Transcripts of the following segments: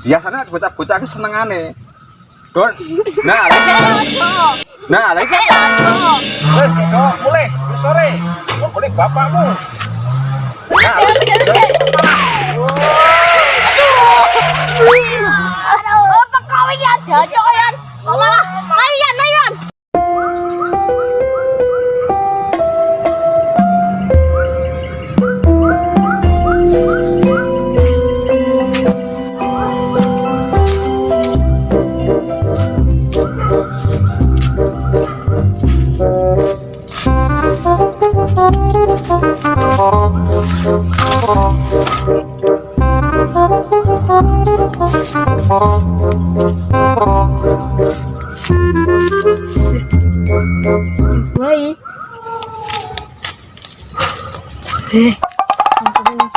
Biasanya bocah-bocah ki senengane. Don. Nah, lagi. Wes, mulai sore. Boleh bapakmu. Nah, aduh, apa kau ini ada coyan? Kok malah layan. Baik.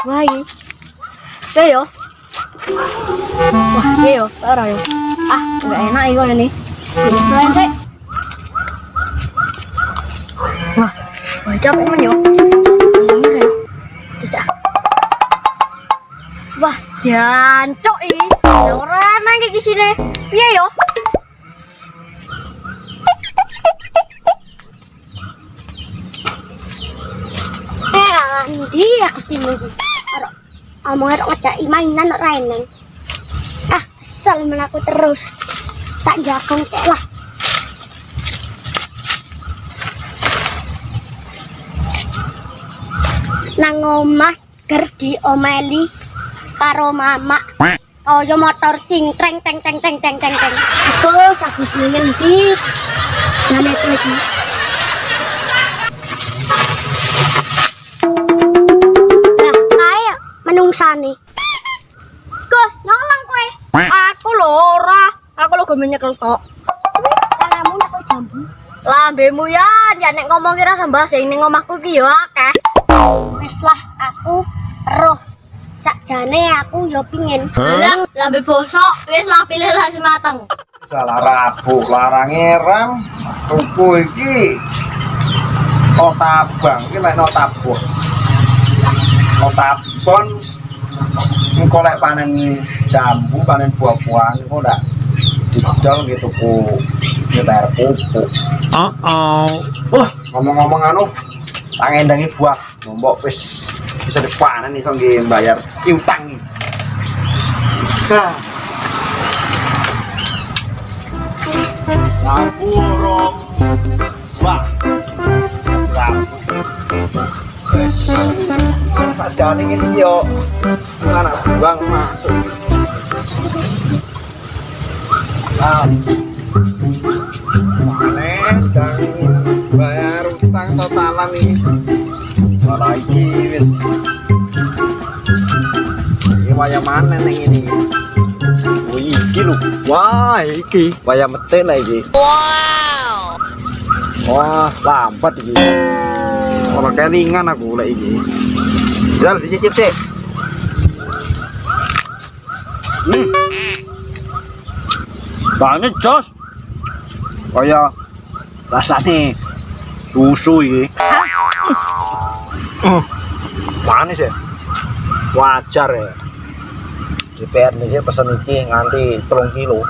Baik. Yo. Wah, yo, parah yo. Ah, enggak enak ini ini. Selain sih. Wah, capek men yo. Bisa. Wah, jancuk iki. Ora nang iki sini. Piye yo? Andi aku timbul karo omongane ngejaki mainan kok raine. Ah, kesel men aku terus. Tak jagong kek lah. Nang omah ger diomeli karo mama. Oh, yo motor cing treng. Terus aku senengin di janet lagi. Menungsane. Gus, nolong kowe. Aku lho ora. Aku lho gelem nyekel tok. Tanganmu nek jambu. Lambemu ya, nek ngomong kira sembah sing ning omahku iki ya akeh. Wis lah, aku roh. Sakjane aku yo pingin. Lah, lambe bosok, wis lah pilih lah sing mateng. salah rabuk larange ram tuku iki. Oh tabang iki lek no tabuh. Oh tabon engko lek panen jambu, panen buah-buahan engko ndak didol gitu ku nyebar pupuk. Wah, ngomong-ngomong anu, tak ngendangi buah, nombok wis bisa dipanen iso nggih mbayar utang. Nah. Ngapurong. Wah. Wes. Sajane iki yo anak buang masuk. Panen dan bayar utang totalan nih. Malah iki wis iki waya manen ning ini. Oh iki lho. Wah, iki waya meten iki. Wow. Wah, lambat iki. Ora kelingan aku lek iki. Jal dicicip sih. Banget jos. Kaya rasane susu iki. Manis ya. Wajar ya. DPR ini pesen iki nganti 3 kilo.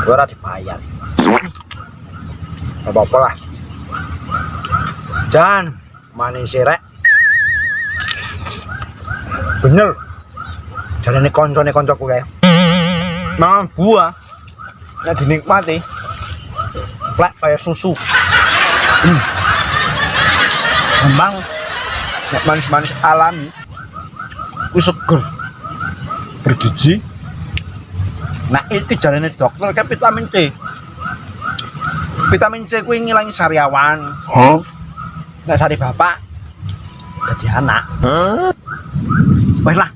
Ora dibayar. Apa-apa lah. Jan, manis rek. Bener. Jarane koncone-koncoku kae. Nah, buah. Nek dinikmati. Plek kayak susu. Memang nek manis-manis alami. Ku seger. Bergizi. Nah, itu jarane dokter kayak vitamin C. Vitamin C kuwi ngilangi sariawan. Nek sari bapak dadi anak. Wes lah.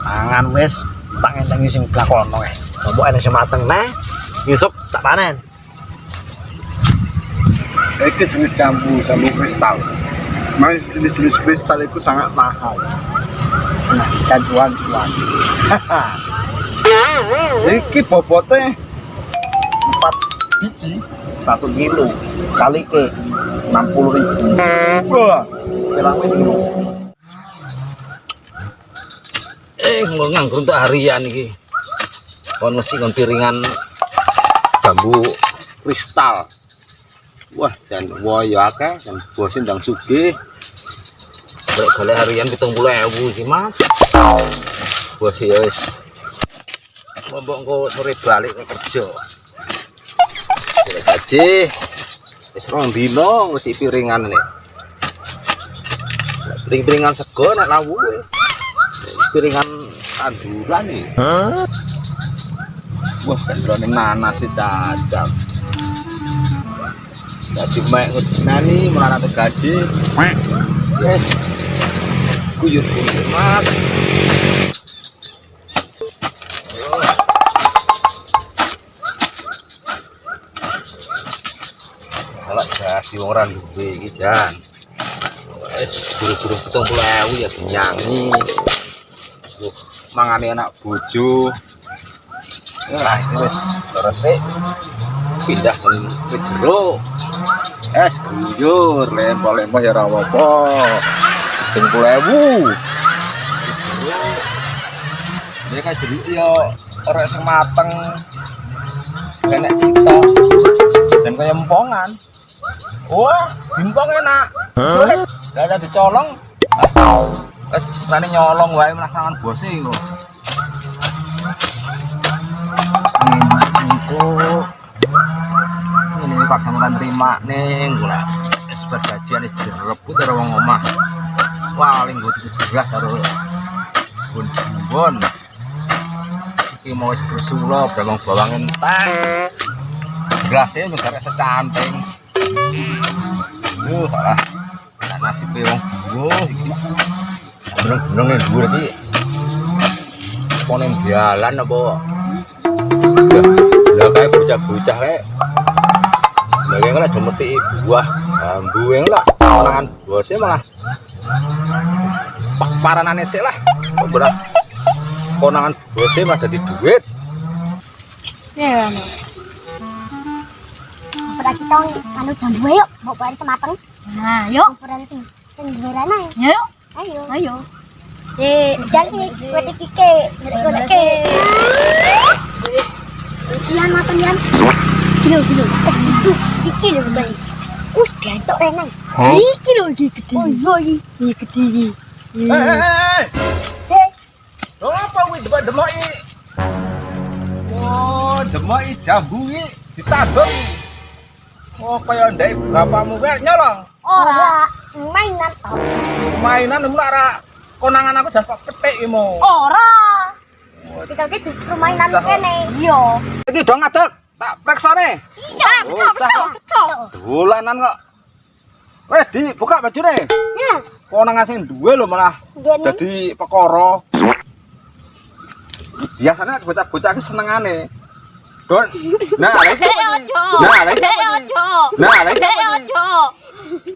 Mangan wis tak ngentengi sing blakono kae. Mbok enek sing mateng neh. Besok tak panen. Iki jenis jambu kristal. Mas jenis kristal itu sangat mahal. Nah, cuan. Iki bobotnya 4 biji 1 kilo kali ke 60.000. Wah, bilang ini. nganggur untuk harian iki. Kon mesti kon piringan jambu kristal. Wah, dan woyo akeh dan bos ndang sugih. Golek harian 70.000 iki, Mas. Bos ya wis. Mbok engko sore balik ke kerja. Golek gaji. Wis rong dino wis piringan nek. Piring-piringan sego nek lawu. Piringan tanduran iki. Wah, kan drone nanas iki cacak. Dadi mek ngenani melarang gaji. Yes. Kuyur Mas. Kalau jadi wong ora duwe iki jan. Wis buru-buru 70.000 ya dinyangi. Mangane anak bojo. Nah, wis resik. Pindah ke jero. Es guyur lempar-lempar ya ora apa-apa. 70.000. Ini kan jeruk ya ora sing mateng. Enak sitok. Dan kaya empongan. Wah, bimbang enak. Lah ada dicolong. Wes rane nyolong wae melaksanakan bos e kok. Ini Pak sampean terima ning kula. Wis gajian wis direbut karo wong omah. Wah, ling tuku beras karo bun-bun. Iki mau wis bersula bawang enteng. Berasnya negara secanting. Salah. Nasib wong buah iki. Bener-bener nih dhuwur iki. Ponen jalan apa? Lah kae bocah-bocah kae. Lah kae ora demeti buah jambu yang lah. Mangan bose malah paranane sik lah. Ora konangan bose malah dadi duit. Ya, pada kita anu jambu yuk, mau balik semateng. Nah, yuk. Pada sing gerana. Yuk. Ayo. Ayo. Jangan sing kuwi kike, golek-goleke. Kian mateng yan. Kilo. Iki lho, Bang. Gantok renang. Iki lho iki gede. Oh iya iki gede iki. Lho apa kuwi demoki? Oh, demoki jambu iki ditandung. Oh, kaya ndek bapakmu wae nyolong. Ora, mainan to. Mainan lho ora konangan aku jan kok petik iki mo. Ora. Kita iki justru mainan kene. Iya. Iki dong ngadeg, tak preksane. Iya, betul. Dolanan kok. Wes dibuka bajune. Iya. Konangan sing duwe lho malah dadi perkara. Biasanya bocah-bocah iki senengane. Don. Nah, lagi.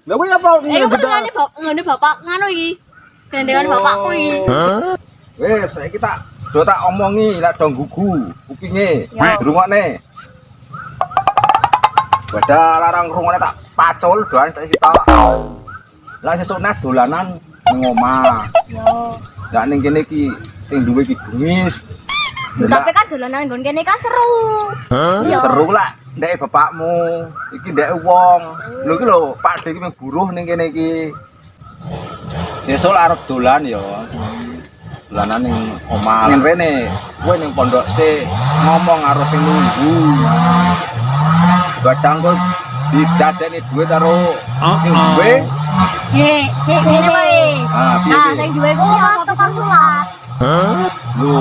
Lha kuwi apa? Ngene bapak nganu iki. Gandengan bapakku iki. Wes saiki tak omongi lek do gugu kupinge. Dirungokne. Badha larang rungokne tak pacul doan tak sitok. Lah sesuk neh dolanan ning omah. Yo. Lah ning kene iki sing duwe iki bengis. Tapi kan dolanan nggon kene kan seru. Seru lah ndek bapakmu. Iki ndek wong. Lho iki lho Pak Dik iki buruh ning kene iki. Sesuk arep dolan ya. Dolanan ning omah. Ning rene kowe ning pondok sik ngomong karo sing nunggu. Badang kok didadekne duwe karo sing duwe. Ngene wae. Piye? Sing duwe ku tukang sulap. Lho,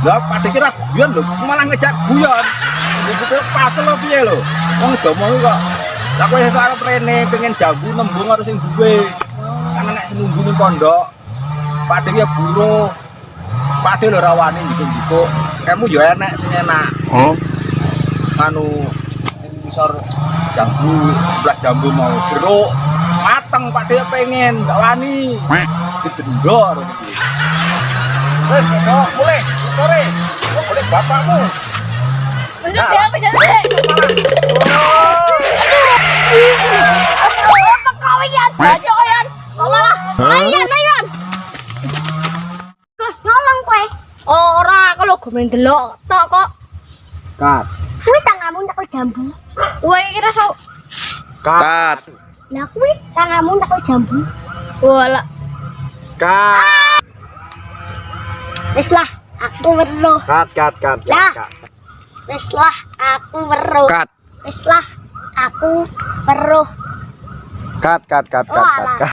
lah Pak Dik ra guyon lho, malah ngejak guyon. Iki patul lho piye lho. Wong domo kok. Lah kowe sesuk arep rene pengen jambu nembung karo sing duwe. Kan nek nunggu ning pondok. Pak Dik ya buruh. Pak Dik lho ora wani njikuk-njikuk. Kamu ya enek sing enak. Anu ngisor jambu, sebelah jambu mau jeruk. Mateng Pak Dik pengen, gak wani. Didendor iki. Wes, mulai sore. Kok boleh bapakmu? Apa kau iki bocok yan? Kok malah mayan. Kok nolong kowe? gomen delok tok kok. Kat. Kuwi tanganmu nyekel jambu. Kowe iki rasa Kat. lah kuwi tanganmu nyekel jambu. Wala. Kat. Wis lah, aku weruh. Kat. Lah. Wis lah, aku weruh. Kat. Wis lah, aku weruh. Kat. Walah.